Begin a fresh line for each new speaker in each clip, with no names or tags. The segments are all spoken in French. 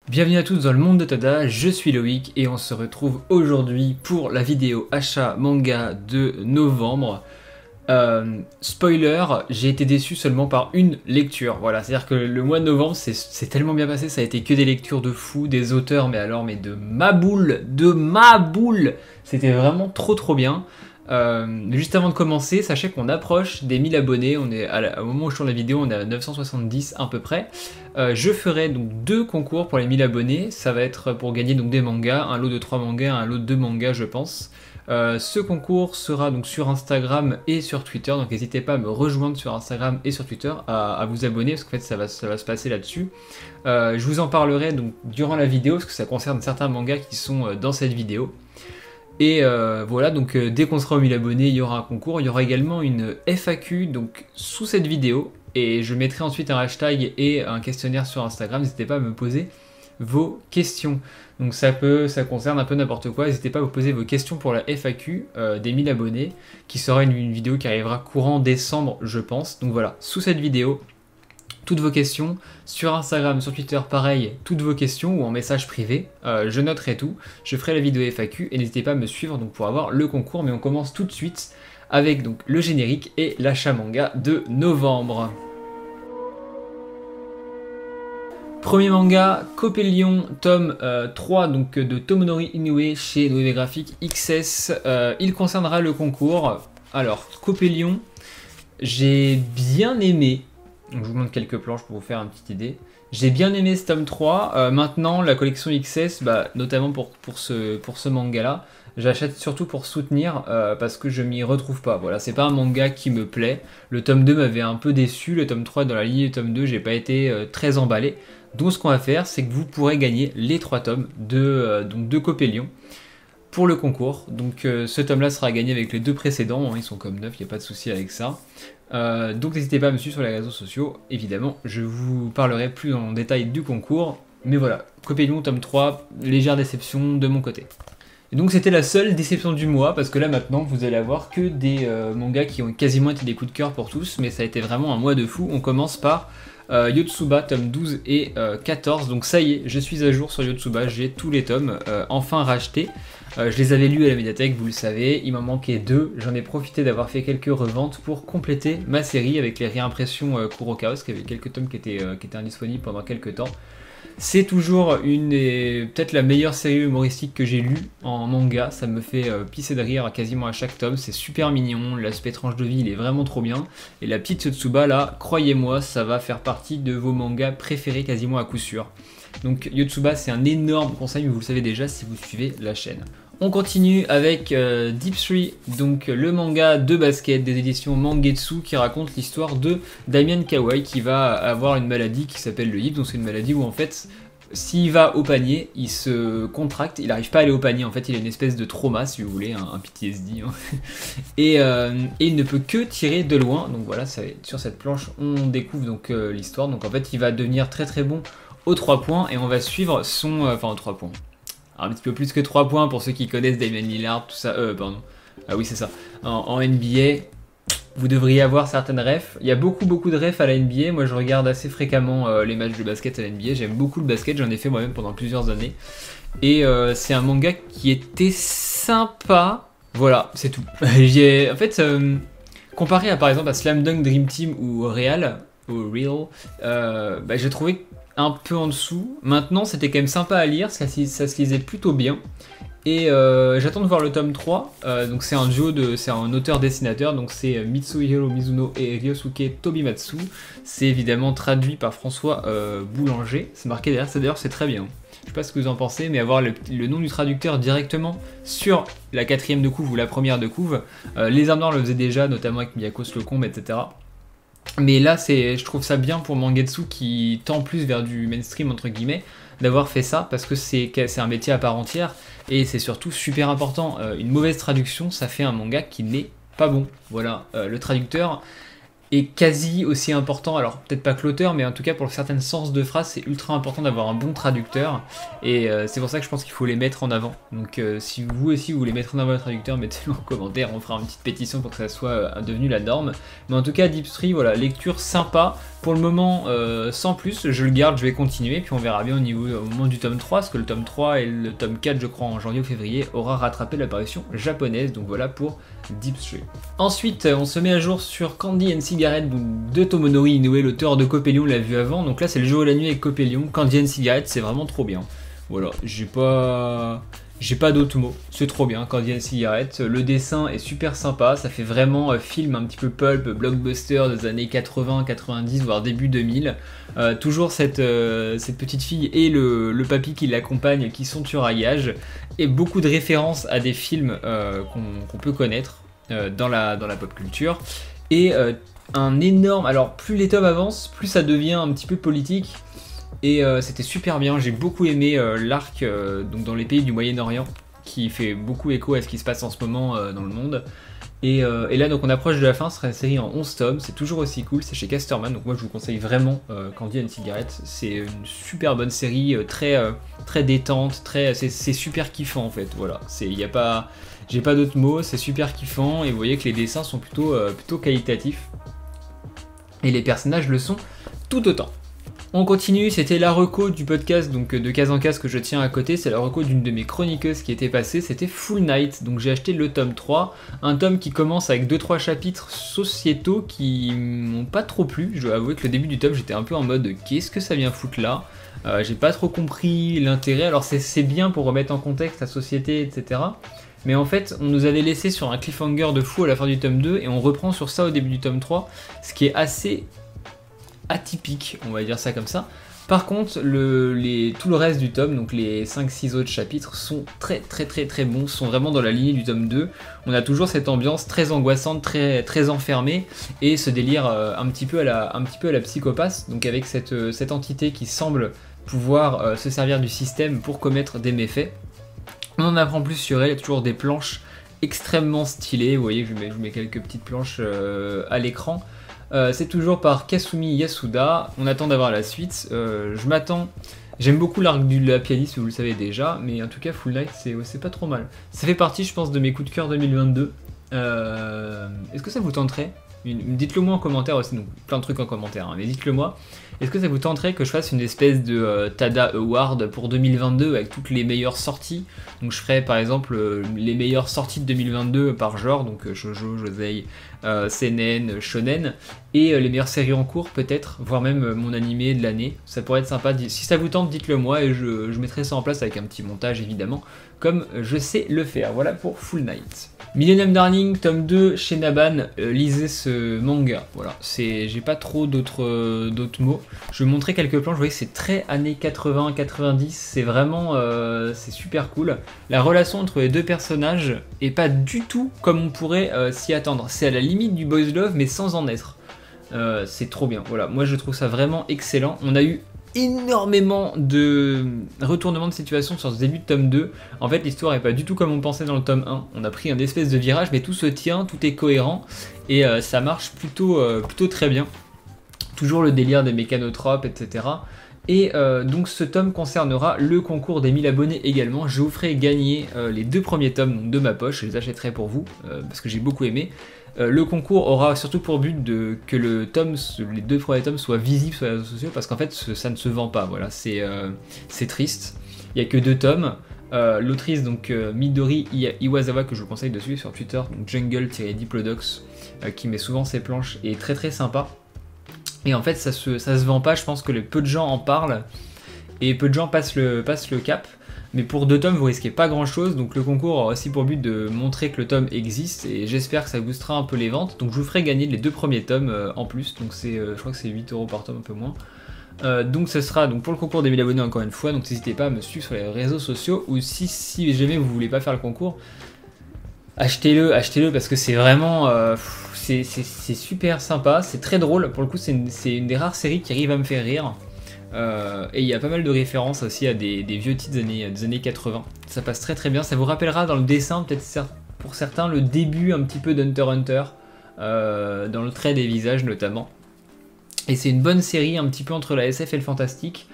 Bienvenue à tous dans le monde de Tada, je suis Loïc et on se retrouve aujourd'hui pour la vidéo achat manga de novembre. Spoiler, j'ai été déçu seulement par une lecture, voilà, c'est à dire que le mois de novembre c'est tellement bien passé, ça a été que des lectures de fou, des auteurs, mais alors mais de ma boule, c'était vraiment trop bien. Juste avant de commencer, sachez qu'on approche des 1000 abonnés, on est au moment où je tourne la vidéo, on est à 970 à peu près. Je ferai donc 2 concours pour les 1000 abonnés, ça va être pour gagner donc des mangas, un lot de 3 mangas, un lot de 2 mangas je pense. Ce concours sera donc sur Instagram et sur Twitter, donc n'hésitez pas à me rejoindre sur Instagram et sur Twitter, à vous abonner parce qu'en fait ça va se passer là-dessus. Je vous en parlerai donc durant la vidéo parce que ça concerne certains mangas qui sont dans cette vidéo. Et voilà, donc dès qu'on sera aux 1000 abonnés, il y aura un concours, il y aura également une FAQ donc sous cette vidéo, et je mettrai ensuite un hashtag et un questionnaire sur Instagram, n'hésitez pas à me poser vos questions. Donc ça concerne un peu n'importe quoi, n'hésitez pas à vous poser vos questions pour la FAQ des 1000 abonnés, qui sera une vidéo qui arrivera courant décembre je pense. Donc voilà, sous cette vidéo, toutes vos questions, sur Instagram, sur Twitter, pareil, toutes vos questions ou en message privé, je noterai tout, je ferai la vidéo FAQ et n'hésitez pas à me suivre donc, pour avoir le concours, mais on commence tout de suite avec donc, le générique et l'achat manga de novembre. Premier manga, Copélion, tome 3 donc, de Tomonori Inoue chez Noévé Graphique XS, il concernera le concours. Alors, Copélion, j'ai bien aimé. Donc je vous montre quelques planches pour vous faire une petite idée. J'ai bien aimé ce tome 3. Maintenant, la collection XS, notamment pour ce manga-là, j'achète surtout pour soutenir parce que je m'y retrouve pas. Voilà, c'est pas un manga qui me plaît. Le tome 2 m'avait un peu déçu. Le tome 3 dans la lignée du tome 2, j'ai pas été très emballé. Donc ce qu'on va faire, c'est que vous pourrez gagner les 3 tomes de Copélion pour le concours. Donc ce tome-là sera gagné avec les 2 précédents. Hein, ils sont comme neufs, il n'y a pas de souci avec ça. Donc n'hésitez pas à me suivre sur les réseaux sociaux, évidemment, je vous parlerai plus en détail du concours, mais voilà, Copélion tome 3, légère déception de mon côté. Et donc c'était la seule déception du mois, parce que là maintenant vous allez avoir que des mangas qui ont quasiment été des coups de cœur pour tous, mais ça a été vraiment un mois de fou. On commence par Yotsuba tome 12 et 14, donc ça y est, je suis à jour sur Yotsuba, j'ai tous les tomes enfin rachetés. Je les avais lus à la médiathèque, vous le savez, il m'en manquait 2, j'en ai profité d'avoir fait quelques reventes pour compléter ma série avec les réimpressions Kurokawa, parce qu'il y avait quelques tomes qui étaient indisponibles pendant quelques temps. C'est toujours peut-être la meilleure série humoristique que j'ai lue en manga, ça me fait pisser de rire quasiment à chaque tome, c'est super mignon, l'aspect tranche de vie il est vraiment trop bien, et la petite Yotsuba là, croyez-moi, ça va faire partie de vos mangas préférés quasiment à coup sûr. Donc Yotsuba c'est un énorme conseil, mais vous le savez déjà si vous suivez la chaîne. On continue avec Deep 3, donc le manga de basket des éditions Mangetsu qui raconte l'histoire de Damien Kawai qui va avoir une maladie qui s'appelle le hip, donc c'est une maladie où en fait s'il va au panier, il se contracte, il n'arrive pas à aller au panier, en fait il a une espèce de trauma si vous voulez, un PTSD, hein. Et il ne peut que tirer de loin, donc voilà, sur cette planche on découvre donc l'histoire, donc en fait il va devenir très bon aux 3 points et on va suivre son... enfin aux 3 points. Alors, un petit peu plus que 3 points pour ceux qui connaissent Damian Lillard, tout ça. Pardon. Ah oui, c'est ça. En NBA, vous devriez avoir certaines refs. Il y a beaucoup de refs à la NBA. Moi, je regarde assez fréquemment les matchs de basket à la NBA. J'aime beaucoup le basket. J'en ai fait moi-même pendant plusieurs années. Et c'est un manga qui était sympa. Voilà, c'est tout. En fait, comparé à par exemple à Slam Dunk Dream Team ou Real, j'ai trouvé un peu en dessous. Maintenant, c'était quand même sympa à lire, ça se lisait plutôt bien. Et j'attends de voir le tome 3. Donc c'est un duo c'est un auteur-dessinateur, donc c'est Mitsuhiro Mizuno et Ryosuke Tobimatsu. C'est évidemment traduit par François Boulanger. C'est marqué derrière, d'ailleurs c'est très bien. Je sais pas ce que vous en pensez, mais avoir le nom du traducteur directement sur la 4ème de couve ou la première de couve. Les Armes Noires le faisaient déjà, notamment avec Miyako Slocombe, etc. Mais là, je trouve ça bien pour Mangetsu qui tend plus vers du mainstream, entre guillemets, d'avoir fait ça, parce que c'est un métier à part entière, et c'est surtout super important. Une mauvaise traduction, ça fait un manga qui n'est pas bon. Voilà, le traducteur est quasi aussi important, alors peut-être pas que l'auteur, mais en tout cas pour certains sens de phrase, c'est ultra important d'avoir un bon traducteur, et c'est pour ça que je pense qu'il faut les mettre en avant. Donc si vous aussi vous voulez mettre en avant le traducteur, mettez-le en commentaire, on fera une petite pétition pour que ça soit devenu la norme. Mais en tout cas, Deep 3, voilà, lecture sympa, Pour le moment, sans plus, je le garde, je vais continuer, puis on verra bien au moment du tome 3, parce que le tome 3 et le tome 4, je crois, en janvier ou février, aura rattrapé l'apparition japonaise, donc voilà pour Deep Stream. Ensuite, on se met à jour sur Candy and Cigarette de Tomonori Inoue, l'auteur de Copélion, on l'a vu avant, donc là c'est le jour et la nuit avec Copélion. Candy and Cigarette, c'est vraiment trop bien. Voilà, j'ai pas d'autres mots, c'est trop bien Candy and Cigarette, le dessin est super sympa, ça fait vraiment film un petit peu pulp, blockbuster des années 80, 90, voire début 2000. Toujours cette petite fille et le papy qui l'accompagne qui sont tueurs à gages, et beaucoup de références à des films qu'on peut connaître dans la pop culture. Et un énorme... Alors plus les tomes avancent, plus ça devient un petit peu politique. Et c'était super bien, j'ai beaucoup aimé l'arc donc dans les pays du Moyen-Orient, qui fait beaucoup écho à ce qui se passe en ce moment dans le monde. Et là donc on approche de la fin, ce sera une série en 11 tomes, c'est toujours aussi cool, c'est chez Casterman, donc moi je vous conseille vraiment Candy and Cigarette, c'est une super bonne série, très détente, c'est super kiffant en fait, voilà, j'ai pas d'autres mots, c'est super kiffant, et vous voyez que les dessins sont plutôt qualitatifs, et les personnages le sont tout autant. On continue, c'était la reco du podcast donc de Case en Case que je tiens à côté, c'est la reco d'une de mes chroniqueuses qui était passée, c'était Full Night, donc j'ai acheté le tome 3, un tome qui commence avec 2-3 chapitres sociétaux qui m'ont pas trop plu, je dois avouer que le début du tome j'étais un peu en mode qu'est-ce que ça vient foutre là, j'ai pas trop compris l'intérêt, alors c'est bien pour remettre en contexte la société etc. Mais en fait, on nous avait laissé sur un cliffhanger de fou à la fin du tome 2 et on reprend sur ça au début du tome 3, ce qui est assez atypique, on va dire ça comme ça. Par contre, tout le reste du tome, donc les 5-6 autres chapitres, sont très bons, sont vraiment dans la lignée du tome 2. On a toujours cette ambiance très angoissante, très enfermée, et ce délire un petit peu à la psychopathe, donc avec cette entité qui semble pouvoir se servir du système pour commettre des méfaits. On en apprend plus sur elle, il y a toujours des planches extrêmement stylées, vous voyez, je vous mets quelques petites planches à l'écran. C'est toujours par Kasumi Yasuda, on attend d'avoir la suite, j'aime beaucoup l'arc de la pianiste, vous le savez déjà, mais en tout cas Full Night c'est pas trop mal. Ça fait partie je pense de mes coups de cœur 2022, est-ce que ça vous tenterait? Dites-le moi en commentaire aussi, donc plein de trucs en commentaire, hein, mais dites-le moi. Est-ce que ça vous tenterait que je fasse une espèce de Tada Award pour 2022 avec toutes les meilleures sorties? Donc je ferais par exemple les meilleures sorties de 2022 par genre, donc shoujo, josei, seinen, shonen, et les meilleures séries en cours peut-être, voire même mon animé de l'année. Ça pourrait être sympa, si ça vous tente dites-le moi et je mettrai ça en place avec un petit montage évidemment, comme je sais le faire. Voilà pour Full Night. Millennium Darling, tome 2 chez Naban, lisez ce manga, voilà, j'ai pas trop d'autres mots. Je vais vous montrer quelques planches, vous voyez que c'est très années 80-90, c'est vraiment, c'est super cool. La relation entre les deux personnages est pas du tout comme on pourrait s'y attendre, c'est à la limite du boys love mais sans en être. C'est trop bien, voilà, moi je trouve ça vraiment excellent. On a eu énormément de retournements de situation sur ce début de tome 2. En fait l'histoire est pas du tout comme on pensait dans le tome 1, on a pris un espèce de virage mais tout se tient, tout est cohérent et ça marche plutôt très bien. Toujours le délire des mécanotropes etc. Et donc ce tome concernera le concours des 1000 abonnés également. Je vous ferai gagner les 2 premiers tomes donc de ma poche, je les achèterai pour vous parce que j'ai beaucoup aimé. Le concours aura surtout pour but que les 2 premiers tomes soient visibles sur les réseaux sociaux parce qu'en fait ça ne se vend pas, voilà, c'est triste. Il n'y a que 2 tomes. L'autrice donc Midori Iwasawa que je vous conseille de suivre sur Twitter, donc jungle-diplodox, qui met souvent ses planches, est très sympa. Et en fait ça se vend pas, je pense que peu de gens en parlent et peu de gens passent le cap. Mais pour 2 tomes vous risquez pas grand chose, donc le concours aura aussi pour but de montrer que le tome existe et j'espère que ça boostera un peu les ventes. Donc je vous ferai gagner les 2 premiers tomes en plus, donc je crois que c'est 8 € par tome, un peu moins. Donc ce sera donc pour le concours des 1000 abonnés encore une fois, donc n'hésitez pas à me suivre sur les réseaux sociaux ou si jamais vous voulez pas faire le concours, achetez-le parce que c'est vraiment c'est super sympa, c'est très drôle, pour le coup c'est une des rares séries qui arrive à me faire rire. Et il y a pas mal de références aussi à des vieux titres des années 80, ça passe très bien, ça vous rappellera dans le dessin peut-être pour certains le début un petit peu d'Hunter x Hunter, dans le trait des visages notamment. Et c'est une bonne série un petit peu entre la SF et le fantastique.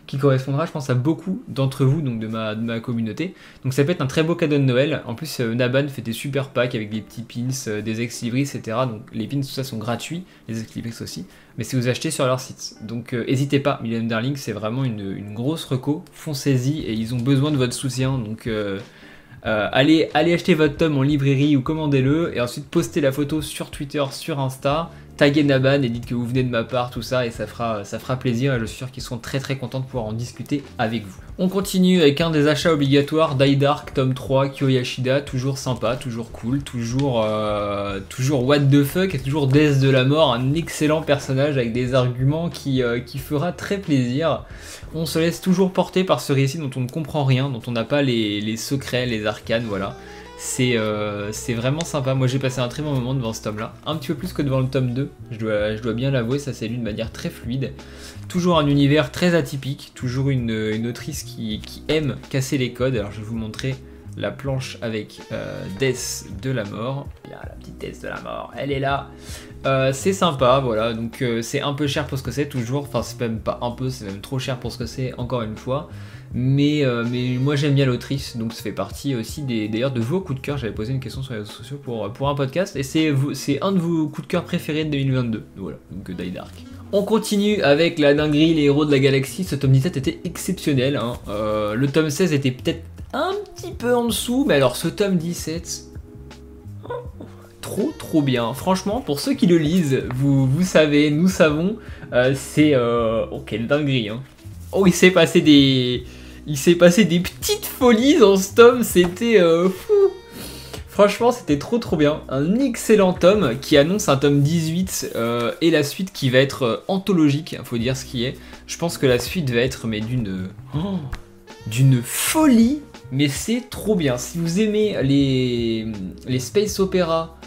qui correspondra je pense à beaucoup d'entre vous, donc de ma communauté. Donc ça peut être un très beau cadeau de Noël. En plus Naban fait des super packs avec des petits pins, des ex-libris, etc. Donc les pins tout ça sont gratuits, les ex-libris aussi, mais c'est vous achetez sur leur site. Donc n'hésitez pas, Millennium Darling c'est vraiment une grosse reco, foncez-y et ils ont besoin de votre soutien, donc allez acheter votre tome en librairie ou commandez-le et ensuite postez la photo sur Twitter, sur Insta, taguez Naban et dites que vous venez de ma part, tout ça, et ça fera plaisir et je suis sûr qu'ils seront très très contents de pouvoir en discuter avec vous. On continue avec un des achats obligatoires, Die Dark tome 3, Kyo Yashida, toujours sympa, toujours cool, toujours what the fuck, et toujours Death de la mort, un excellent personnage avec des arguments qui fera très plaisir. On se laisse toujours porter par ce récit dont on ne comprend rien, dont on n'a pas les secrets, les arcanes, voilà. C'est vraiment sympa, moi j'ai passé un très bon moment devant ce tome là, un petit peu plus que devant le tome 2, je dois bien l'avouer, ça s'est lu de manière très fluide, toujours un univers très atypique, toujours une autrice qui aime casser les codes. Alors je vais vous montrer la planche avec Death de la mort, là, la petite Death de la mort, elle est là, c'est sympa, voilà, donc c'est un peu cher pour ce que c'est toujours, enfin c'est même pas un peu, c'est même trop cher pour ce que c'est, encore une fois. Mais moi j'aime bien l'autrice, donc ça fait partie aussi d'ailleurs de vos coups de cœur. J'avais posé une question sur les réseaux sociaux pour un podcast, et c'est un de vos coups de cœur préférés de 2022, voilà, donc Die Dark. On continue avec la dinguerie, les héros de la galaxie. Ce tome 17 était exceptionnel, hein. Le tome 16 était peut-être un petit peu en dessous, mais alors ce tome 17... trop bien, franchement pour ceux qui le lisent, vous savez, nous savons, c'est... oh quelle dinguerie, hein. Oh il s'est passé des petites folies dans ce tome, c'était fou. Franchement c'était trop bien, un excellent tome qui annonce un tome 18 et la suite qui va être anthologique, faut dire ce qui est. Je pense que la suite va être mais d'une folie, mais c'est trop bien. Si vous aimez les space opéra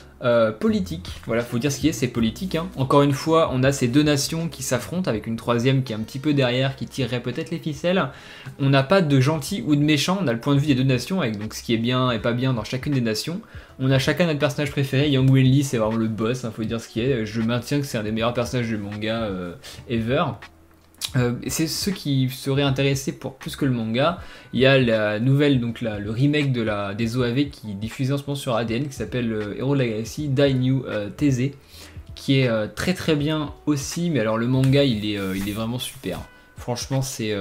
politique, voilà, faut dire ce qui est, c'est politique, hein. Encore une fois, on a ces deux nations qui s'affrontent avec une troisième qui est un petit peu derrière, qui tirerait peut-être les ficelles. On n'a pas de gentil ou de méchant, on a le point de vue des deux nations, avec donc ce qui est bien et pas bien dans chacune des nations. On a chacun notre personnage préféré. Yang Wenli, c'est vraiment le boss, hein, faut dire ce qui est. Je maintiens que c'est un des meilleurs personnages du manga ever. C'est ceux qui seraient intéressés pour plus que le manga. Il y a la nouvelle, donc le remake des OAV qui est diffusé en ce moment sur ADN, qui s'appelle Héros de la Galaxie, Dai New Teze, qui est très bien aussi, mais alors le manga il est vraiment super. Franchement c'est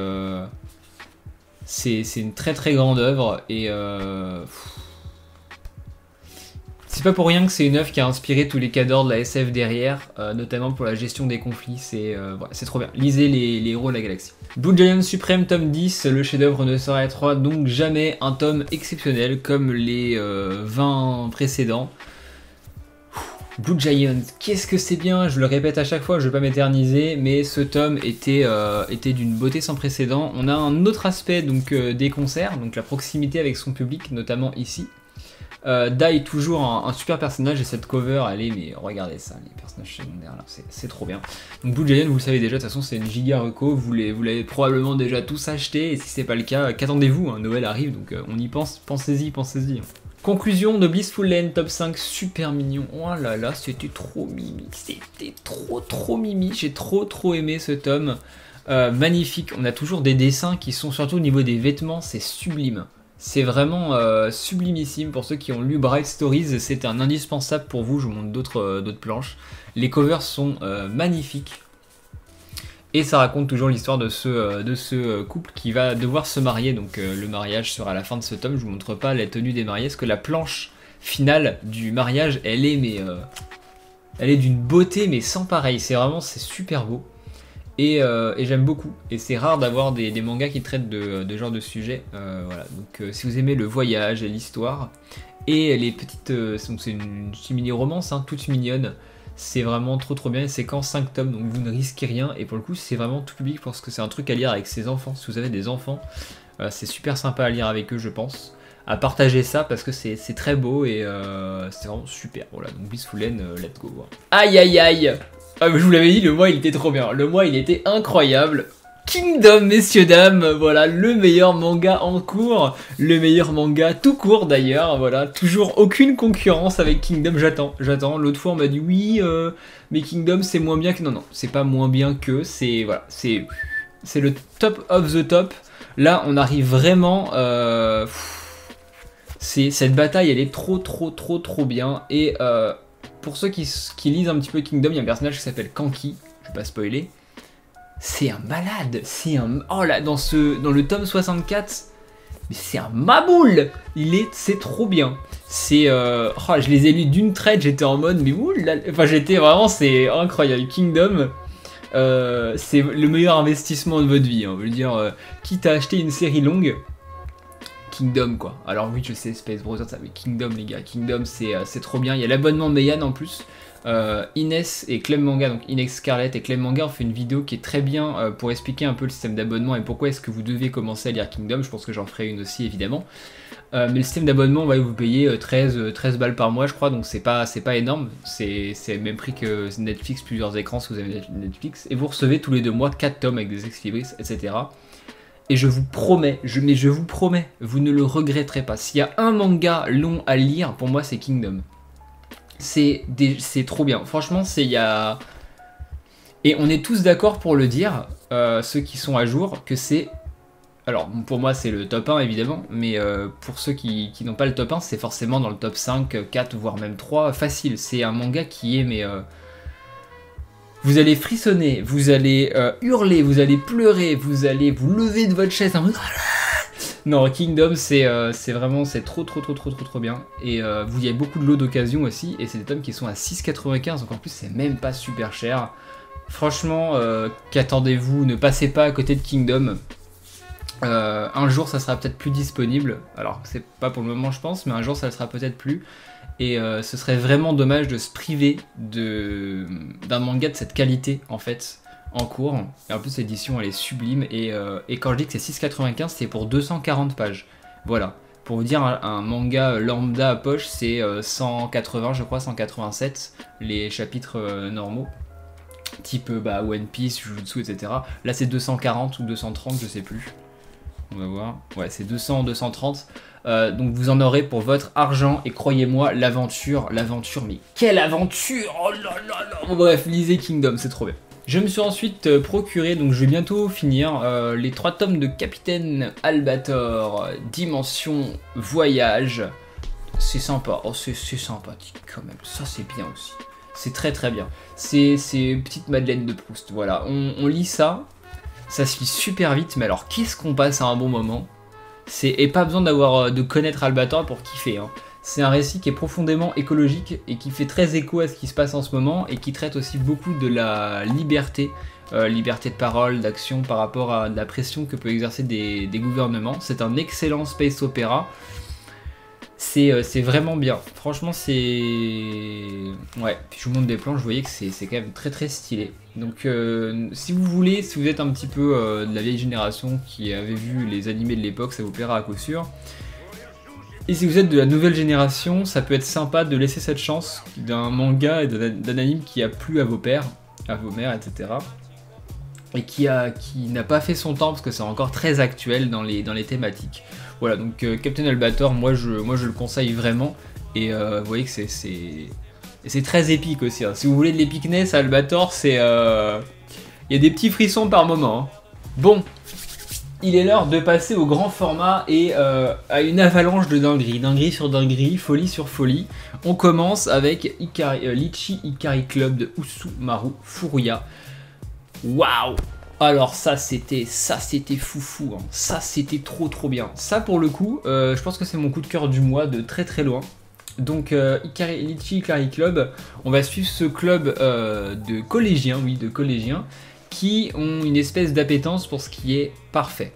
une très grande œuvre et c'est pas pour rien que c'est une œuvre qui a inspiré tous les cadors de la SF derrière, notamment pour la gestion des conflits, c'est trop bien. Lisez les héros de la galaxie. Blue Giant Supreme tome 10, le chef-d'œuvre ne s'arrêtera donc jamais, un tome exceptionnel comme les 20 précédents. Blue Giant, qu'est-ce que c'est bien, je le répète à chaque fois, je vais pas m'éterniser, mais ce tome était d'une beauté sans précédent. On a un autre aspect donc des concerts, donc la proximité avec son public, notamment ici. Dai, toujours un super personnage, et cette cover, allez, mais regardez ça, les personnages secondaires là, c'est trop bien. Donc Blue Giant, vous le savez déjà, de toute façon c'est une giga reco, vous l'avez probablement déjà tous acheté, et si c'est pas le cas, qu'attendez-vous, hein, Noël arrive, donc on y pense, pensez-y. Conclusion de Blissful Lane, top 5, super mignon. Oh là là, c'était trop mimi, c'était trop mimi, j'ai trop aimé ce tome. Magnifique, on a toujours des dessins qui sont, surtout au niveau des vêtements, c'est sublime. C'est vraiment sublimissime. Pour ceux qui ont lu Bright Stories, c'est un indispensable pour vous. Je vous montre d'autres planches. Les covers sont magnifiques. Et ça raconte toujours l'histoire de ce couple qui va devoir se marier. Donc le mariage sera à la fin de ce tome. Je vous montre pas la tenue des mariés, parce que la planche finale du mariage, elle est d'une beauté mais sans pareil. C'est super beau. Et j'aime beaucoup, et c'est rare d'avoir des mangas qui traitent de genre de sujet, voilà. Donc si vous aimez le voyage et l'histoire, et les petites, donc c'est une mini-romance, hein, toute mignonne, c'est vraiment trop bien, c'est qu'en 5 tomes, donc vous ne risquez rien, et pour le coup c'est vraiment tout public, parce que c'est un truc à lire avec ses enfants. Si vous avez des enfants, c'est super sympa à lire avec eux, je pense, à partager ça, parce que c'est très beau, et c'est vraiment super. Voilà, donc Blissful Lane, let's go. Aïe. Ah, mais je vous l'avais dit, le mois il était trop bien, le mois il était incroyable. Kingdom, messieurs dames, voilà, le meilleur manga en cours, le meilleur manga tout court d'ailleurs, voilà, toujours aucune concurrence avec Kingdom, j'attends, l'autre fois on m'a dit oui, mais Kingdom c'est moins bien que, non, c'est pas moins bien que, c'est c'est le top of the top. Là, on arrive vraiment... cette bataille, elle est trop bien. Et pour ceux qui lisent un petit peu Kingdom, il y a un personnage qui s'appelle Kanki. Je vais pas spoiler. C'est un malade. C'est un... Oh là, dans le tome 64, mais c'est un maboule. C'est trop bien. C'est... Oh, je les ai lus d'une traite, j'étais en mode... Mais oula, enfin, j'étais vraiment... C'est incroyable. Kingdom... c'est le meilleur investissement de votre vie, hein. Je veux dire, quitte à acheter une série longue, Kingdom quoi. Alors oui, je sais, Space Brothers, ça, mais Kingdom les gars, Kingdom c'est trop bien. Il y a l'abonnement Meian en plus. Inès et Clem Manga, donc Inès Scarlett et Clem Manga ont fait une vidéo qui est très bien pour expliquer un peu le système d'abonnement et pourquoi est-ce que vous devez commencer à lire Kingdom. Je pense que j'en ferai une aussi évidemment. Mais le système d'abonnement, ouais, vous payez 13 balles par mois je crois, donc c'est pas énorme, c'est le même prix que Netflix, plusieurs écrans si vous avez Netflix, et vous recevez tous les 2 mois 4 tomes avec des ex-libris, etc. Et je vous promets, je vous promets, vous ne le regretterez pas. S'il y a un manga long à lire, pour moi c'est Kingdom. C'est trop bien, franchement Et on est tous d'accord pour le dire, ceux qui sont à jour, que c'est... Alors pour moi c'est le top 1 évidemment, mais pour ceux qui n'ont pas le top 1, c'est forcément dans le top 5, 4 voire même 3, facile. C'est un manga qui est, mais vous allez frissonner, vous allez hurler, vous allez pleurer, vous allez vous lever de votre chaise en mode... Non, Kingdom c'est vraiment, c'est trop bien. Et vous y avez beaucoup de lots d'occasion aussi, et c'est des tomes qui sont à 6,95, donc en plus c'est même pas super cher. Franchement, qu'attendez-vous, ne passez pas à côté de Kingdom. Un jour ça sera peut-être plus disponible, alors c'est pas pour le moment je pense, mais un jour ça le sera peut-être plus, et ce serait vraiment dommage de se priver d'un manga de cette qualité en fait en cours, et en plus l'édition elle est sublime, et quand je dis que c'est 6,95 c'est pour 240 pages, voilà, pour vous dire un manga lambda à poche c'est 180 je crois, 187 les chapitres normaux, type One Piece, Jujutsu etc, là c'est 240 ou 230 je sais plus. On va voir. Ouais, c'est 200, 230. Donc vous en aurez pour votre argent. Et croyez-moi, l'aventure, mais quelle aventure! Oh là là là! Bon, bref, lisez Kingdom, c'est trop bien. Je me suis ensuite procuré, donc je vais bientôt finir, les 3 tomes de Capitaine Albator, Dimension Voyage. C'est sympa, oh c'est sympathique quand même, ça c'est bien aussi. C'est très bien. C'est petite Madeleine de Proust, voilà. On lit ça. Ça se lit super vite, mais alors qu'est-ce qu'on passe à un bon moment. Et pas besoin de connaître Albator pour kiffer, hein. C'est un récit qui est profondément écologique et qui fait très écho à ce qui se passe en ce moment et qui traite aussi beaucoup de la liberté, liberté de parole, d'action par rapport à la pression que peut exercer des gouvernements. C'est un excellent space opéra. C'est vraiment bien, franchement c'est... Ouais, puis je vous montre des planches, vous voyez que c'est quand même très stylé. Donc si vous êtes un petit peu de la vieille génération qui avait vu les animés de l'époque, ça vous plaira à coup sûr. Et si vous êtes de la nouvelle génération, ça peut être sympa de laisser cette chance d'un manga et d'un anime qui a plu à vos pères, à vos mères, etc. Et qui n'a pas fait son temps parce que c'est encore très actuel dans les thématiques. Voilà, donc Captain Albator, moi je le conseille vraiment, et vous voyez que c'est très épique aussi, hein. Si vous voulez de l'épicness, Albator, c'est... Il y a des petits frissons par moment, hein. Bon, il est l'heure de passer au grand format et à une avalanche de dinguerie sur dinguerie, folie sur folie. On commence avec Litchi Ikari Club de Usumaru Furuya. Waouh! Alors ça c'était foufou, hein. Ça c'était trop bien. Ça pour le coup, je pense que c'est mon coup de cœur du mois de très loin. Donc Litchi Ikari Club, on va suivre ce club de collégiens, qui ont une espèce d'appétence pour ce qui est parfait.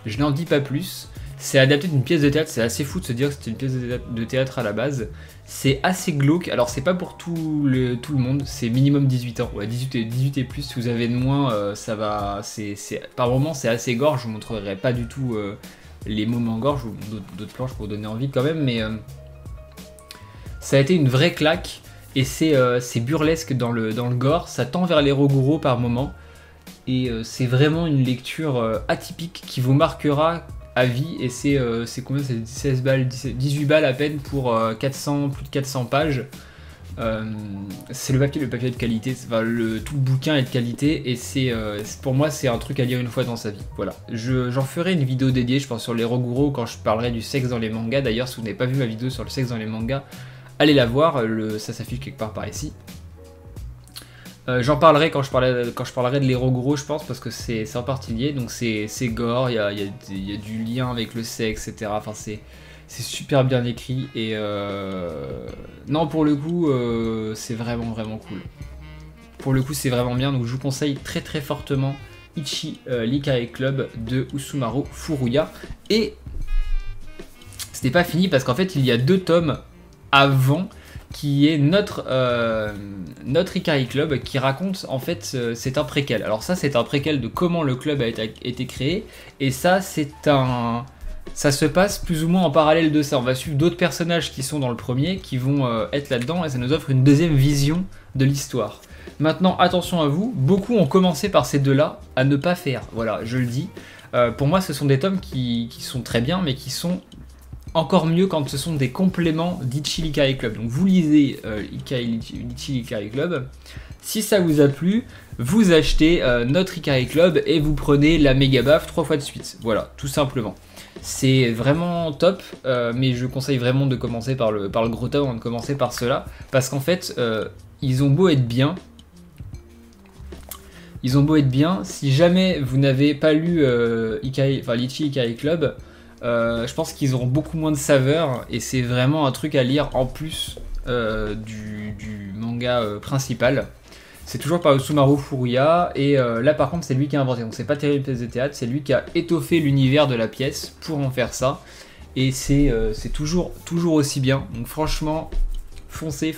Je n'en dis pas plus. C'est adapté d'une pièce de théâtre, c'est assez fou de se dire que c'était une pièce de théâtre à la base. C'est assez glauque, alors c'est pas pour tout le monde, c'est minimum 18 ans, ouais, 18 et plus, si vous avez de moins, ça va, par moments c'est assez gore, je vous montrerai pas du tout les moments gore, je vous montre d'autres planches pour vous donner envie quand même, mais ça a été une vraie claque, et c'est burlesque dans le gore, ça tend vers les roguro par moment, et c'est vraiment une lecture atypique qui vous marquera à vie, et c'est combien, c'est 16 balles, 18 balles à peine pour plus de 400 pages. C'est le papier de qualité, enfin, tout le bouquin est de qualité, et pour moi c'est un truc à lire une fois dans sa vie. Voilà, j'en ferai une vidéo dédiée, je pense, sur les Roguro quand je parlerai du sexe dans les mangas. D'ailleurs, si vous n'avez pas vu ma vidéo sur le sexe dans les mangas, allez la voir, ça s'affiche quelque part par ici. J'en parlerai quand je parlerai de les Roguro, je pense, parce que c'est en partie lié, donc c'est gore, il y a du lien avec le sexe, etc. Enfin, c'est super bien écrit, et non, pour le coup, c'est vraiment cool. Pour le coup, c'est vraiment bien, donc je vous conseille très fortement Ichi l'Ikari Club de Usumaru Furuya. Et c'était pas fini, parce qu'en fait, il y a 2 tomes avant, qui est notre Ikari Club, qui raconte, en fait, c'est un préquel. Alors ça, c'est un préquel de comment le club a été créé, et ça, ça se passe plus ou moins en parallèle de ça. On va suivre d'autres personnages qui sont dans le premier, qui vont être là-dedans, et ça nous offre une deuxième vision de l'histoire. Maintenant, attention à vous, beaucoup ont commencé par ces deux-là à ne pas faire. Voilà, je le dis. Pour moi, ce sont des tomes qui sont très bien, mais qui sont encore mieux quand ce sont des compléments d'Ichi l'Ikari Club. Donc vous lisez Ichi l'Ikari Club. Si ça vous a plu, vous achetez notre Ikari Club et vous prenez la méga baffe 3 fois de suite. Voilà, tout simplement. C'est vraiment top, mais je conseille vraiment de commencer par le gros tome, de commencer par cela, parce qu'en fait, ils ont beau être bien. Si jamais vous n'avez pas lu l'Ichi Ikari Club, je pense qu'ils auront beaucoup moins de saveur, et c'est vraiment un truc à lire en plus du manga principal. C'est toujours par Usumaru Furuya, et là par contre c'est lui qui a inventé, donc c'est pas Terrible pièce de théâtre, c'est lui qui a étoffé l'univers de la pièce pour en faire ça, et c'est toujours aussi bien, donc franchement, foncez.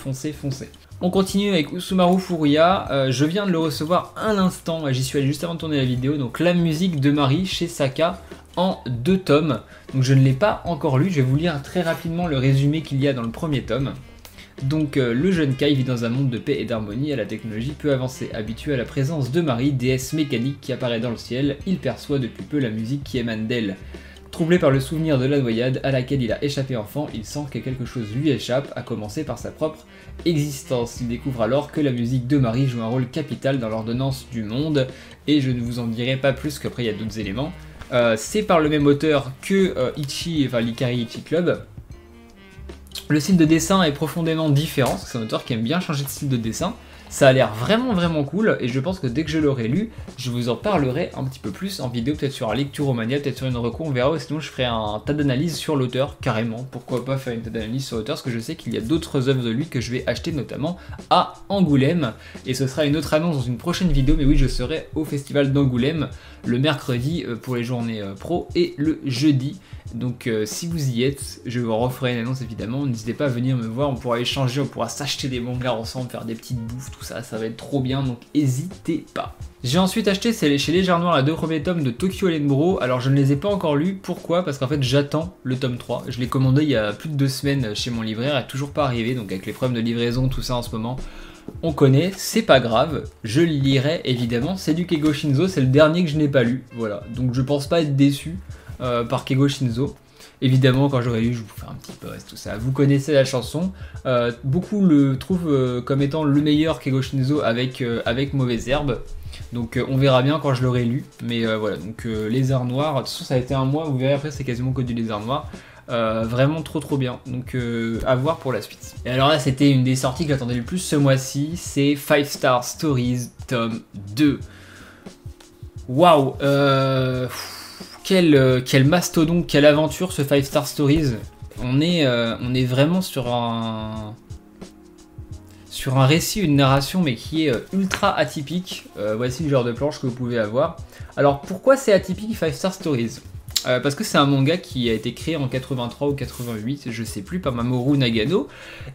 On continue avec Usumaru Furuya, je viens de le recevoir à l'instant, j'y suis allé juste avant de tourner la vidéo, donc La musique de Marie chez Saka, en 2 tomes, donc je ne l'ai pas encore lu, je vais vous lire très rapidement le résumé qu'il y a dans le premier tome. Donc le jeune Kai vit dans un monde de paix et d'harmonie à la technologie peu avancée. Habitué à la présence de Marie, déesse mécanique qui apparaît dans le ciel, il perçoit depuis peu la musique qui émane d'elle. Troublé par le souvenir de la noyade à laquelle il a échappé enfant, il sent que quelque chose lui échappe, à commencer par sa propre existence. Il découvre alors que la musique de Marie joue un rôle capital dans l'ordonnance du monde, et je ne vous en dirai pas plus qu'après il y a d'autres éléments. C'est par le même auteur que l'Ikari Ichi Club. Le style de dessin est profondément différent, parce que c'est un auteur qui aime bien changer de style de dessin. Ça a l'air vraiment cool, et je pense que dès que je l'aurai lu, je vous en parlerai un petit peu plus en vidéo, peut-être sur un Lecturomania, peut-être sur une reco, on verra, sinon je ferai un tas d'analyse sur l'auteur, carrément. Pourquoi pas faire une tas d'analyse sur l'auteur, parce que je sais qu'il y a d'autres œuvres de lui que je vais acheter, notamment à Angoulême, et ce sera une autre annonce dans une prochaine vidéo, mais oui, je serai au festival d'Angoulême le mercredi pour les journées pro, et le jeudi. Donc si vous y êtes, je vous referai une annonce évidemment, n'hésitez pas à venir me voir, on pourra échanger, on pourra s'acheter des mangas ensemble, faire des petites bouffes, tout ça, ça va être trop bien, donc n'hésitez pas. J'ai ensuite acheté chez Légère Noire les 2 premiers tomes de Tokyo Elenbro. Alors je ne les ai pas encore lus, pourquoi? Parce qu'en fait j'attends le tome 3, je l'ai commandé il y a plus de 2 semaines chez mon libraire, elle n'est toujours pas arrivée, donc avec les problèmes de livraison, tout ça en ce moment, on connaît, c'est pas grave, je le lirai évidemment. C'est du Keigo Shinzo, c'est le dernier que je n'ai pas lu, voilà, donc je pense pas être déçu par Keigo Shinzo. Évidemment, quand j'aurai lu, je vous ferai un petit post, tout ça. Vous connaissez la chanson. Beaucoup le trouvent comme étant le meilleur Keigo Shinzo avec Mauvaise Herbe. Donc on verra bien quand je l'aurai lu. Mais voilà, donc Lézard Noir. De toute façon, ça a été un mois. Vous verrez après, c'est quasiment que du Lézard Noir. Vraiment trop bien. Donc à voir pour la suite. Et alors là, c'était une des sorties que j'attendais le plus ce mois-ci. C'est 5 Star Stories tome 2. Waouh, quel mastodonte, quelle aventure ce 5 Star Stories. On est vraiment sur un récit, une narration, mais qui est ultra atypique. Voici le genre de planche que vous pouvez avoir. Alors pourquoi c'est atypique 5 Star Stories? Parce que c'est un manga qui a été créé en 83 ou 88, je sais plus, par Mamoru Nagano,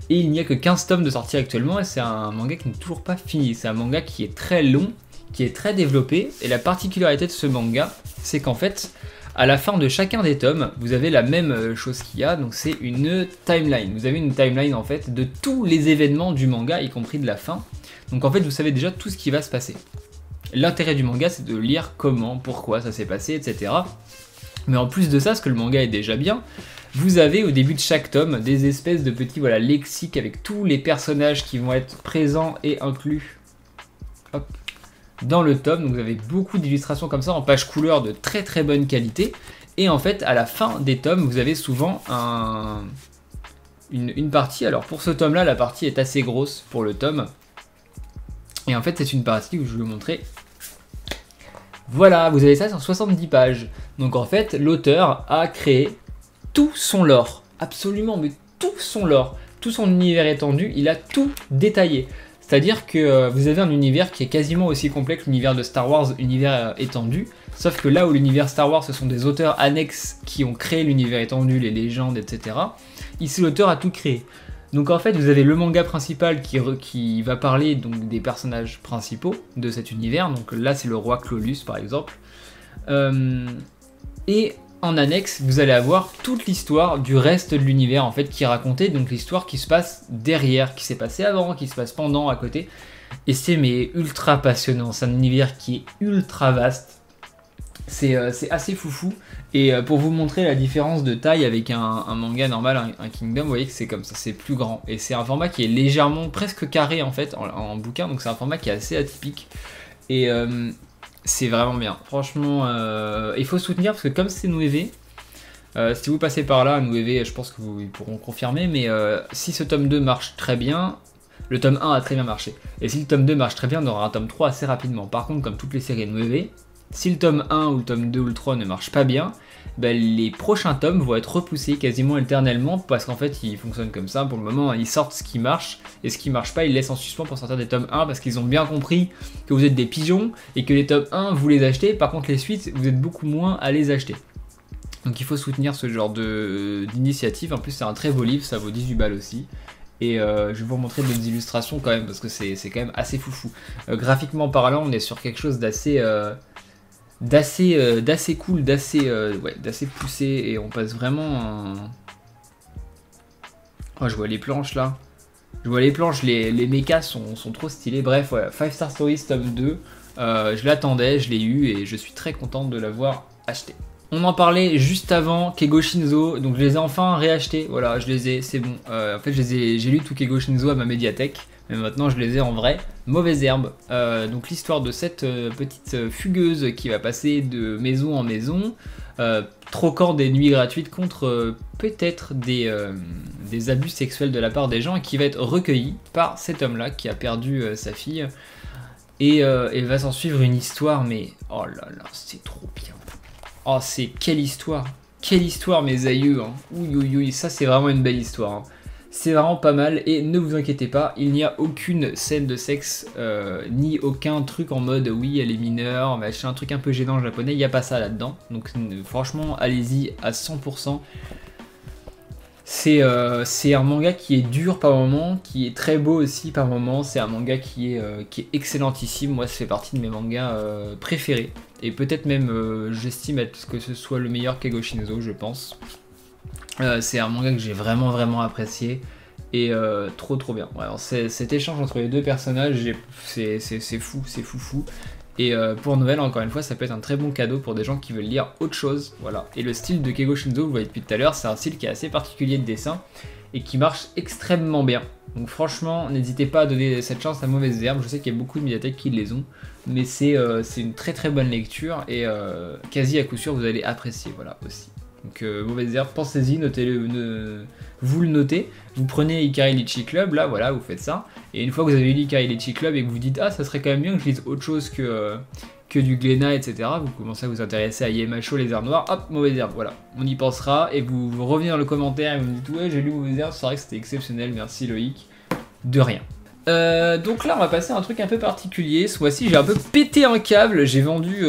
et il n'y a que 15 tomes de sortie actuellement, et c'est un manga qui n'est toujours pas fini. C'est un manga qui est très long, qui est très développé, et la particularité de ce manga, c'est qu'en fait, à la fin de chacun des tomes, vous avez la même chose qu'il y a, donc c'est une timeline. Vous avez une timeline en fait de tous les événements du manga, y compris de la fin. Donc en fait, vous savez déjà tout ce qui va se passer. L'intérêt du manga, c'est de lire comment, pourquoi ça s'est passé, etc. Mais en plus de ça, parce que le manga est déjà bien, vous avez au début de chaque tome des espèces de petits lexiques avec tous les personnages qui vont être présents et inclus dans le tome. Donc vous avez beaucoup d'illustrations comme ça en page couleur de très très bonne qualité. Et en fait, à la fin des tomes, vous avez souvent une partie. Alors pour ce tome-là, la partie est assez grosse pour le tome. Et en fait, c'est une partie où je vais vous montrer. Voilà, vous avez ça sur 70 pages. Donc en fait, l'auteur a créé tout son lore. Absolument, mais tout son lore. Tout son univers étendu, il a tout détaillé. C'est-à-dire que vous avez un univers qui est quasiment aussi complet que l'univers de Star Wars, univers étendu. Sauf que là où l'univers Star Wars, ce sont des auteurs annexes qui ont créé l'univers étendu, les légendes, etc. Ici, l'auteur a tout créé. Donc en fait, vous avez le manga principal qui va parler donc, des personnages principaux de cet univers. Donc là, c'est le roi Clolus, par exemple. Et en annexe, vous allez avoir toute l'histoire du reste de l'univers, en fait, qui est racontée. Donc l'histoire qui se passe derrière, qui s'est passée avant, qui se passe pendant, à côté. Et c'est ultra passionnant. C'est un univers qui est ultra vaste. C'est assez foufou. Et pour vous montrer la différence de taille avec un manga normal, un Kingdom, vous voyez que c'est comme ça, c'est plus grand. Et c'est un format qui est légèrement, presque carré en fait, en bouquin, donc c'est un format qui est assez atypique. Et c'est vraiment bien. Franchement, il faut soutenir parce que comme c'est Nueve, si vous passez par là, Nueve, je pense que ils pourront confirmer, mais si ce tome 2 marche très bien, le tome 1 a très bien marché. Et si le tome 2 marche très bien, on aura un tome 3 assez rapidement. Par contre, comme toutes les séries Nueve, si le tome 1 ou le tome 2 ou le 3 ne marche pas bien, ben les prochains tomes vont être repoussés quasiment éternellement parce qu'en fait ils fonctionnent comme ça. Pour le moment, ils sortent ce qui marche et ce qui marche pas, ils laissent en suspens pour sortir des tomes 1 parce qu'ils ont bien compris que vous êtes des pigeons et que les tomes 1 vous les achetez, par contre les suites vous êtes beaucoup moins à les acheter. Donc il faut soutenir ce genre d'initiative. En plus, c'est un très beau livre, ça vaut 18 balles aussi. Et je vais vous montrer d'autres illustrations quand même parce que c'est quand même assez foufou. Graphiquement parlant, on est sur quelque chose d'assez cool, d'assez poussé, et on passe vraiment Oh, je vois les planches là. Je vois les planches, les mechas sont trop stylés. Bref, voilà, 5 Star Stories tome 2. Je l'attendais, je l'ai eu et je suis très content de l'avoir acheté. On en parlait juste avant, Keigo Shinzo, donc je les ai enfin réachetés, voilà, je les ai, c'est bon. En fait, j'ai lu tout Keigo Shinzo à ma médiathèque, mais maintenant je les ai en vrai. Mauvaise herbe, donc l'histoire de cette petite fugueuse qui va passer de maison en maison, troquant des nuits gratuites contre peut-être des abus sexuels de la part des gens, et qui va être recueillie par cet homme-là qui a perdu sa fille. Et va s'en suivre une histoire, mais oh là là, c'est trop bien. Oh, c'est quelle histoire mes aïeux, hein. Ouïe, ça c'est vraiment une belle histoire, hein. C'est vraiment pas mal, et ne vous inquiétez pas, il n'y a aucune scène de sexe, ni aucun truc en mode oui elle est mineure, machin, un truc un peu gênant japonais, il n'y a pas ça là-dedans, donc franchement allez-y à 100%. C'est un manga qui est dur par moment, qui est très beau aussi par moment. C'est un manga qui est excellentissime. Moi, ça fait partie de mes mangas préférés. Et peut-être même, j'estime que ce soit le meilleur Keigo Shinzo, je pense. C'est un manga que j'ai vraiment apprécié. Et trop bien. Alors, cet échange entre les deux personnages, c'est fou. Et pour Noël, encore une fois, ça peut être un très bon cadeau pour des gens qui veulent lire autre chose. Voilà. Et le style de Keigo Shinzo, vous voyez depuis tout à l'heure, c'est un style qui est assez particulier de dessin et qui marche extrêmement bien. Donc franchement, n'hésitez pas à donner cette chance à Mauvaise Herbe. Je sais qu'il y a beaucoup de médiathèques qui les ont, mais c'est une très bonne lecture et quasi à coup sûr vous allez apprécier. Voilà aussi. Donc Mauvaise Herbe, pensez-y, notez-le, vous le notez, vous prenez Ikari Litchi Club, là voilà, vous faites ça, et une fois que vous avez lu Ikari Litchi Club et que vous dites ah ça serait quand même bien que je lise autre chose que du Glénat, etc., vous commencez à vous intéresser à Yemacho, les Airs Noirs, hop, Mauvaise Herbe, voilà, on y pensera, et vous revenez dans le commentaire et vous me dites ouais j'ai lu Mauvaise Herbe, c'est vrai que c'était exceptionnel, merci Loïc, de rien. Donc là on va passer à un truc un peu particulier. Ce mois-ci j'ai un peu pété un câble. J'ai vendu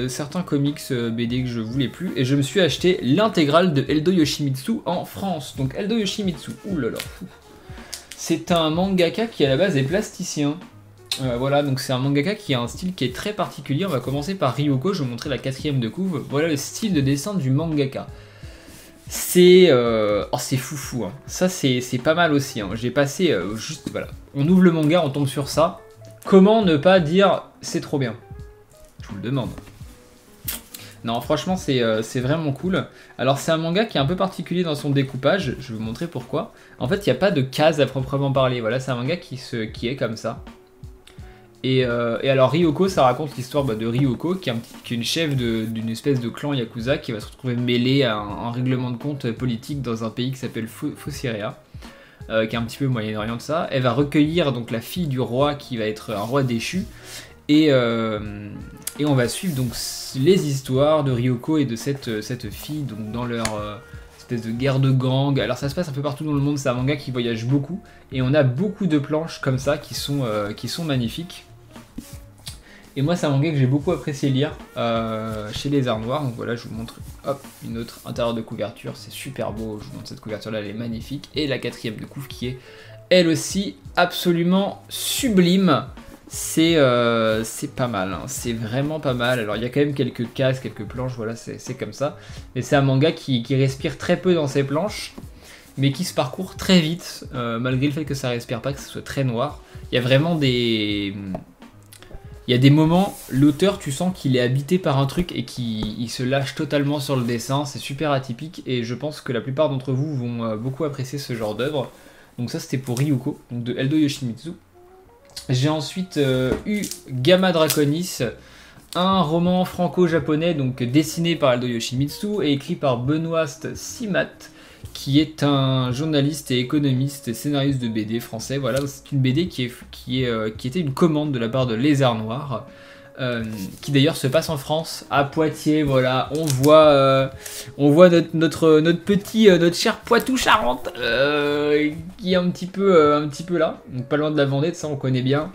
certains comics BD que je voulais plus et je me suis acheté l'intégrale de Eldo Yoshimitsu en France. Donc Eldo Yoshimitsu, oulala, c'est un mangaka qui à la base est plasticien. Voilà, donc c'est un mangaka qui a un style qui est très particulier. On va commencer par Ryoko, je vais vous montrer la 4ème de couve. Voilà le style de dessin du mangaka. C'est foufou, hein. Ça c'est pas mal aussi, hein. J'ai passé juste, voilà, on ouvre le manga, on tombe sur ça. Comment ne pas dire c'est trop bien? Je vous le demande. Non, franchement, c'est vraiment cool. Alors, c'est un manga qui est un peu particulier dans son découpage. Je vais vous montrer pourquoi. En fait, il n'y a pas de cases à proprement parler. Voilà, c'est un manga qui est comme ça. Et alors, Ryoko, ça raconte l'histoire de Ryoko, qui est une chef d'une espèce de clan Yakuza qui va se retrouver mêlée à un règlement de compte politique dans un pays qui s'appelle Fossirea, qui est un petit peu au Moyen-Orient de ça. Elle va recueillir donc la fille du roi qui va être un roi déchu. Et on va suivre donc les histoires de Ryoko et de cette fille donc dans leur espèce de guerre de gang. Alors ça se passe un peu partout dans le monde, c'est un manga qui voyage beaucoup et on a beaucoup de planches comme ça qui sont magnifiques. Et moi c'est un manga que j'ai beaucoup apprécié lire chez les Arts Noirs. Donc voilà, je vous montre une autre intérieur de couverture, c'est super beau, je vous montre cette couverture là, elle est magnifique. Et la quatrième de couve qui est elle aussi absolument sublime. C'est pas mal, hein. C'est vraiment pas mal. Alors il y a quand même quelques cases, quelques planches, voilà, c'est comme ça. Mais c'est un manga qui respire très peu dans ses planches, mais qui se parcourt très vite, malgré le fait que ça respire pas, que ce soit très noir. Il y a vraiment des... Il y a des moments, l'auteur, tu sens qu'il est habité par un truc et qu'il se lâche totalement sur le dessin. C'est super atypique et je pense que la plupart d'entre vous vont beaucoup apprécier ce genre d'œuvre. Donc ça c'était pour Ryuko, donc de Eldo Yoshimitsu. J'ai ensuite eu Gamma Draconis, un roman franco-japonais donc dessiné par Aldo Yoshimitsu et écrit par Benoît Simat, qui est un journaliste et économiste et scénariste de BD français. Voilà, c'est une BD qui était une commande de la part de Les Arts Noirs, qui d'ailleurs se passe en France, à Poitiers. Voilà, on voit notre cher Poitou-Charentes qui est un petit peu là, donc pas loin de la Vendée, de ça on connaît bien.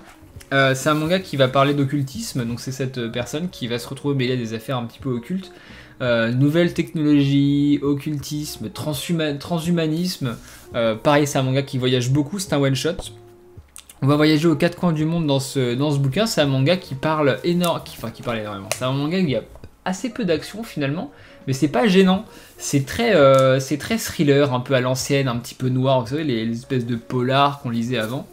C'est un manga qui va parler d'occultisme, donc c'est cette personne qui va se retrouver mêlée à des affaires un petit peu occultes. Nouvelles technologies, occultisme, transhumanisme. Pareil, c'est un manga qui voyage beaucoup, c'est un one shot. On va voyager aux quatre coins du monde dans ce bouquin. C'est un manga qui parle énormément. C'est un manga où il y a assez peu d'action finalement, mais c'est pas gênant. C'est très thriller, un peu à l'ancienne, un petit peu noir. Vous savez, les espèces de polars qu'on lisait avant.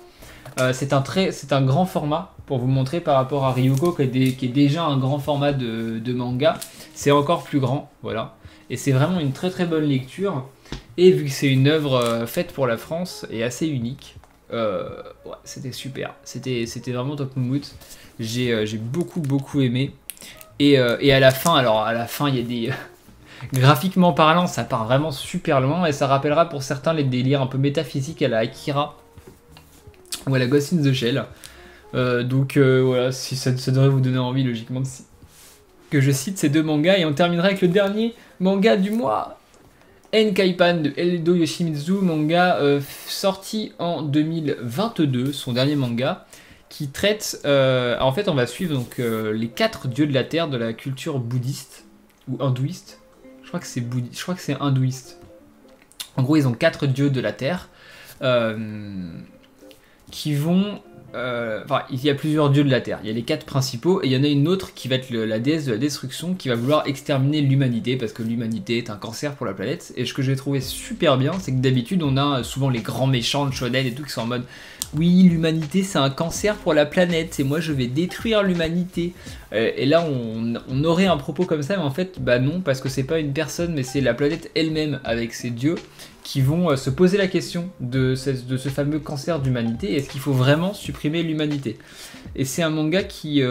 C'est un grand format pour vous montrer par rapport à Ryuko qui est déjà un grand format de manga. C'est encore plus grand, voilà. Et c'est vraiment une très très bonne lecture. Et vu que c'est une œuvre faite pour la France et assez unique, ouais, c'était super. C'était vraiment top moumout. J'ai beaucoup aimé. Et à la fin, il y a des... graphiquement parlant, ça part vraiment super loin. Et ça rappellera pour certains les délires un peu métaphysiques à la Akira ou à la Ghost in the Shell. Donc voilà, si ça devrait vous donner envie logiquement que je cite ces deux mangas. Et on terminera avec le dernier manga du mois, Enkaipan de Eldo Yoshimitsu, manga sorti en 2022, son dernier manga, qui traite... en fait, on va suivre donc, les 4 dieux de la Terre de la culture bouddhiste, ou hindouiste. Je crois que c'est hindouiste. En gros, ils ont 4 dieux de la Terre, qui vont... Enfin, il y a plusieurs dieux de la Terre. Il y a les 4 principaux et il y en a une autre qui va être la déesse de la destruction, qui va vouloir exterminer l'humanité parce que l'humanité est un cancer pour la planète. Et ce que j'ai trouvé super bien, c'est que d'habitude on a souvent les grands méchants de shonen et tout qui sont en mode oui, l'humanité c'est un cancer pour la planète et moi je vais détruire l'humanité. Et là on aurait un propos comme ça, mais en fait bah non, parce que c'est pas une personne mais c'est la planète elle-même avec ses dieux qui vont se poser la question de ce fameux cancer d'humanité. Est-ce qu'il faut vraiment supprimer l'humanité? Et c'est un manga qui...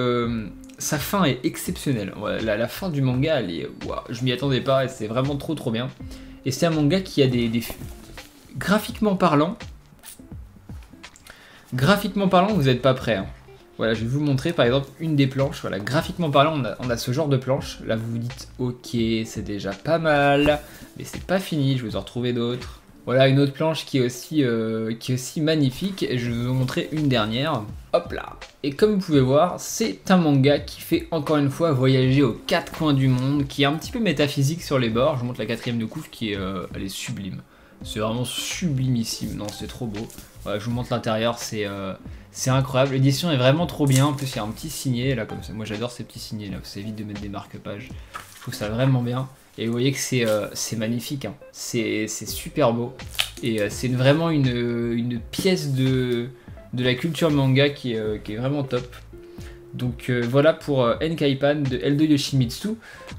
sa fin est exceptionnelle. Ouais, la fin du manga, elle est... Wow, je m'y attendais pas et c'est vraiment trop bien. Et c'est un manga qui a des... Graphiquement parlant, vous n'êtes pas prêts. Hein. Voilà, je vais vous montrer par exemple une des planches. Voilà, graphiquement parlant, on a ce genre de planche. Là, vous vous dites, ok, c'est déjà pas mal, mais c'est pas fini. Je vais vous en retrouver d'autres. Voilà, une autre planche qui est aussi magnifique. Et je vais vous montrer une dernière. Hop là. Et comme vous pouvez voir, c'est un manga qui fait encore une fois voyager aux 4 coins du monde, qui est un petit peu métaphysique sur les bords. Je vous montre la 4ème de couve qui est, elle est sublime. C'est vraiment sublimissime. Non, c'est trop beau. Voilà, je vous montre l'intérieur, c'est incroyable. L'édition est vraiment trop bien. En plus, il y a un petit signet là, comme ça. Moi, j'adore ces petits signets là. Ça évite de mettre des marque-pages. Je trouve ça vraiment bien. Et vous voyez que c'est magnifique. Hein. C'est super beau. Et c'est vraiment une pièce de la culture manga qui est vraiment top. Donc voilà pour Enkaipan de Eldo Yoshimitsu.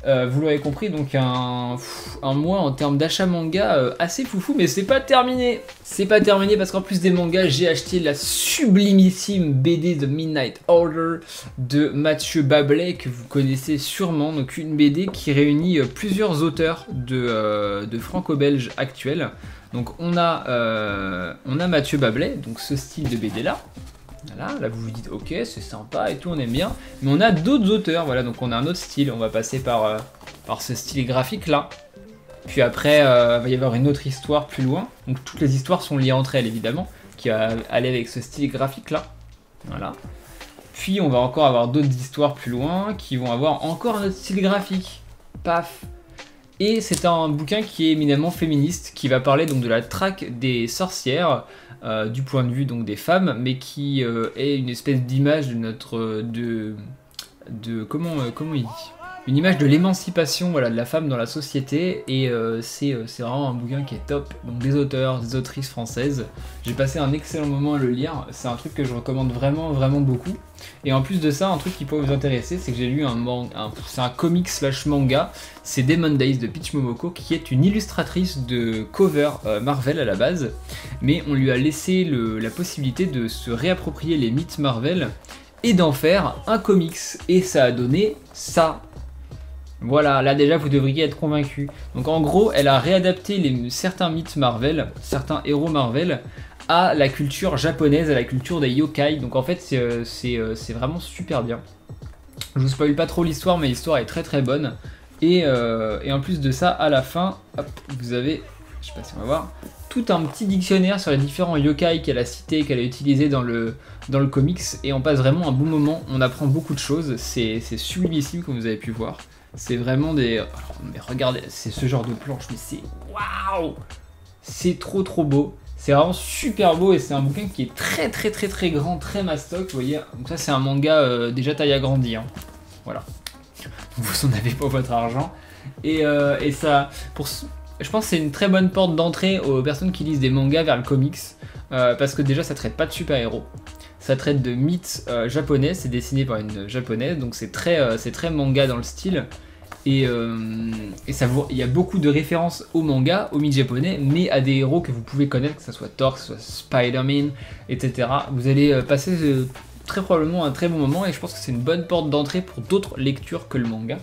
Vous l'aurez compris, donc un mois en termes d'achat manga assez foufou, mais c'est pas terminé. C'est pas terminé parce qu'en plus des mangas, j'ai acheté la sublimissime BD The Midnight Order de Mathieu Bablet, que vous connaissez sûrement. Donc une BD qui réunit plusieurs auteurs de franco-belge actuels. Donc on a Mathieu Bablet, donc ce style de BD là. Voilà, là vous vous dites ok c'est sympa et tout, on aime bien, mais on a d'autres auteurs, voilà, donc on a un autre style, on va passer par ce style graphique là, puis après il va y avoir une autre histoire plus loin, donc toutes les histoires sont liées entre elles évidemment, qui va aller avec ce style graphique là, voilà, puis on va encore avoir d'autres histoires plus loin qui vont avoir encore un autre style graphique, paf. Et c'est un bouquin qui est éminemment féministe, qui va parler donc de la traque des sorcières, du point de vue donc des femmes, mais qui est une espèce d'image de notre comment il dit, une image de l'émancipation, voilà, de la femme dans la société, et c'est vraiment un bouquin qui est top. Donc des auteurs, des autrices françaises, j'ai passé un excellent moment à le lire, c'est un truc que je recommande vraiment beaucoup. Et en plus de ça, un truc qui pourrait vous intéresser, c'est que j'ai lu c'est un comic / manga, c'est Demon Days de Peach Momoko, qui est une illustratrice de cover Marvel à la base, mais on lui a laissé la possibilité de se réapproprier les mythes Marvel et d'en faire un comics, et ça a donné ça. Voilà, là déjà vous devriez être convaincu. Donc en gros, elle a réadapté certains mythes Marvel, certains héros Marvel, à la culture japonaise, à la culture des yokai. Donc en fait c'est vraiment super bien. Je vous spoil pas trop l'histoire, mais l'histoire est très bonne. Et en plus de ça, à la fin, hop, vous avez, je sais pas si on va voir, tout un petit dictionnaire sur les différents yokai qu'elle a cités, qu'elle a utilisés dans le comics. Et on passe vraiment un bon moment, on apprend beaucoup de choses, c'est sublimissime comme vous avez pu voir. C'est vraiment des... Alors, mais regardez, c'est ce genre de planche, mais c'est... Waouh! C'est trop beau. C'est vraiment super beau, et c'est un bouquin qui est très grand, très mastoc, vous voyez. Donc ça c'est un manga déjà taille agrandie, hein. Voilà. Vous en avez pour votre argent. Et ça... Je pense que c'est une très bonne porte d'entrée aux personnes qui lisent des mangas vers le comics. Parce que déjà ça traite pas de super-héros. Ça traite de mythes japonais, c'est dessiné par une japonaise, donc c'est très manga dans le style. Et il y a beaucoup de références au manga, aux mythes japonais, mais à des héros que vous pouvez connaître, que ce soit Thor, que ce soit Spider-Man, etc. Vous allez passer très probablement un très bon moment, et je pense que c'est une bonne porte d'entrée pour d'autres lectures que le manga.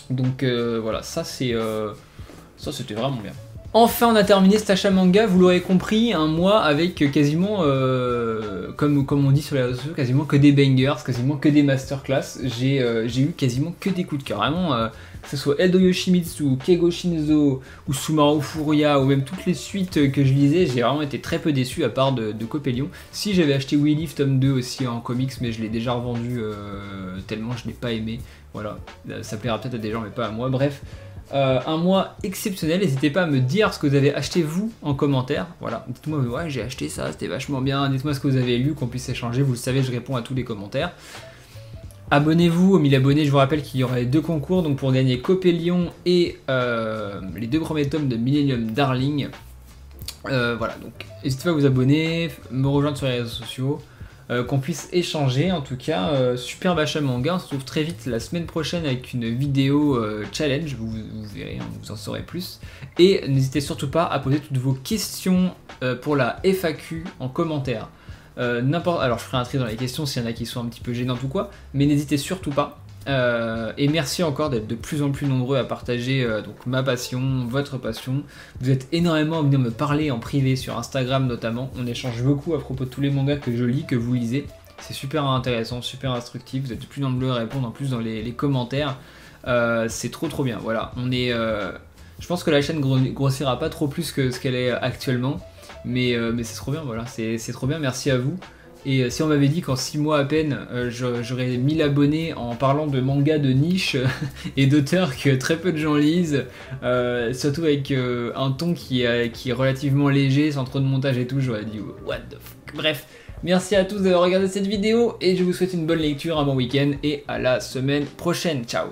Donc voilà, ça c'était vraiment bien. Enfin, on a terminé cet achat manga, vous l'aurez compris, un mois avec quasiment, comme on dit sur les réseaux sociaux, quasiment que des bangers, quasiment que des masterclass. J'ai eu quasiment que des coups de cœur, vraiment, que ce soit Eldo Yoshimitsu, Keigo Shinzo, ou Sumaru Furuya, ou même toutes les suites que je lisais, j'ai vraiment été très peu déçu, à part de Coppelion. Si, j'avais acheté We Live tome 2 aussi en comics, mais je l'ai déjà revendu tellement je l'ai pas aimé. Voilà, ça plaira peut-être à des gens, mais pas à moi, bref. Un mois exceptionnel, n'hésitez pas à me dire ce que vous avez acheté vous en commentaire, voilà, dites-moi ouais j'ai acheté ça, c'était vachement bien, dites-moi ce que vous avez lu, qu'on puisse échanger, vous le savez je réponds à tous les commentaires. Abonnez-vous aux 1000 abonnés, je vous rappelle qu'il y aurait 2 concours, donc pour gagner Coppelion et les 2 premiers tomes de Millennium Darling. Voilà, donc n'hésitez pas à vous abonner, me rejoindre sur les réseaux sociaux. Qu'on puisse échanger, en tout cas, superbe achat manga. On se retrouve très vite la semaine prochaine avec une vidéo challenge, vous verrez, hein, vous en saurez plus. Et n'hésitez surtout pas à poser toutes vos questions pour la FAQ en commentaire. Alors je ferai un tri dans les questions s'il y en a qui sont un petit peu gênantes ou quoi, mais n'hésitez surtout pas. Et merci encore d'être de plus en plus nombreux à partager donc ma passion, votre passion. Vous êtes énormément à venir me parler en privé sur Instagram notamment. On échange beaucoup à propos de tous les mangas que je lis, que vous lisez. C'est super intéressant, super instructif. Vous êtes de plus nombreux à répondre en plus dans les commentaires. C'est trop bien. Voilà, on est. Je pense que la chaîne grossira pas trop plus que ce qu'elle est actuellement, mais c'est trop bien. Voilà, c'est trop bien. Merci à vous. Et si on m'avait dit qu'en 6 mois à peine, j'aurais 1000 abonnés en parlant de mangas de niche et d'auteurs que très peu de gens lisent, surtout avec un ton qui est relativement léger, sans trop de montage et tout, j'aurais dit what the fuck. Bref, merci à tous d'avoir regardé cette vidéo et je vous souhaite une bonne lecture, un bon week-end et à la semaine prochaine. Ciao.